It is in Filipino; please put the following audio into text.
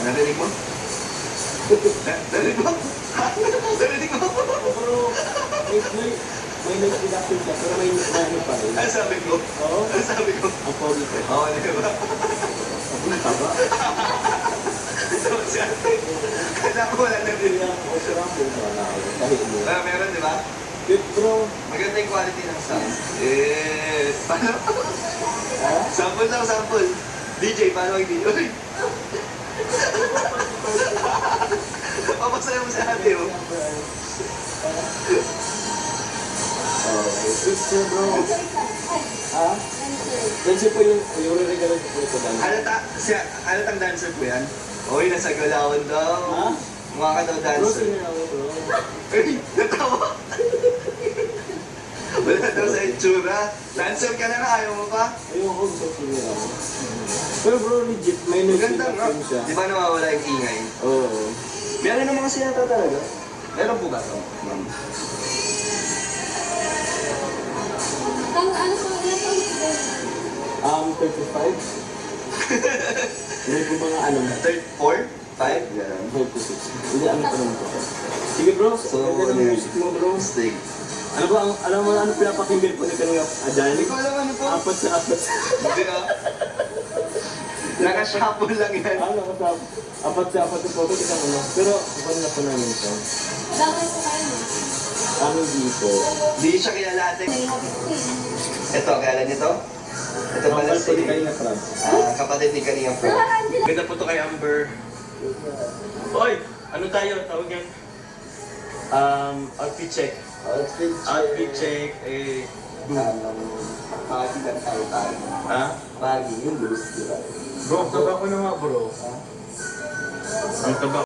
Narinig mo? Narinig mo? Narinig mo? Pero, may nag-reduction siya, pero may ano pa rin. Ano sabi ko? Oo. Ano sabi ko? Ang pogi ko. Oo, di ba? Ang taba. So, siya. Kala ko wala narinig. Kaya ako sarap mo wala ako. Kahit mo. Meron, di ba? Good bro. Maganda yung quality ng sound. Paano? Ha? Sample lang, sample. DJ, paano mag-DJ? Uy! Papasaya mo sa ate, oh. Okay. Good sir bro. Ha? Dancer po yung re-regalo ko po ito dan. Ano tang dancer po yan? Uy, nasa galawan daw. Ha? Mukha ka daw Bro, dancer. sino ako bro? Uy, natawa. Wala daw sa itsura. Dancer ka na ayaw mo pa? Ayoko, gusto ko nila ako. Pero bro, legit, may Maganda nga. nag-reduction siya. Di ba nawawala yung ingay? Oo. Meron naman kasi yata talaga. Meron po ba ito? Ma'am. Ano po, ilan po ang 35? May po mga ano, 4? 5? Gano'n. 36. Hindi, ano pa naman po. Sige bro, So, ganda ng music mo bro. Steak. Ano ba, alam mo ano pinapakinggan po ni kanina Adani? Hindi ko alam ano po. Apat sa apat. Hindi ah. Naka-shuffle lang yan. Ano ka sa apat sa apat yung photo, kita mo na. Pero, kapag na po namin ito. Dami po kayo na. Aming dito. Hindi siya kilala ate. May hobby ko eh. Ito, kilala nito? Ito pala Kapal po si ni kanina Crab. kapatid ni Kalinga Pro. Ganda po to kay Amber. Hoy! Ano tayo? Tawag yan? Outfit check. Outfit check. Boom. Pagi lang tayo. Ha? Pagi, yung blues, di ba? Bro, taba ko na nga bro. Ang taba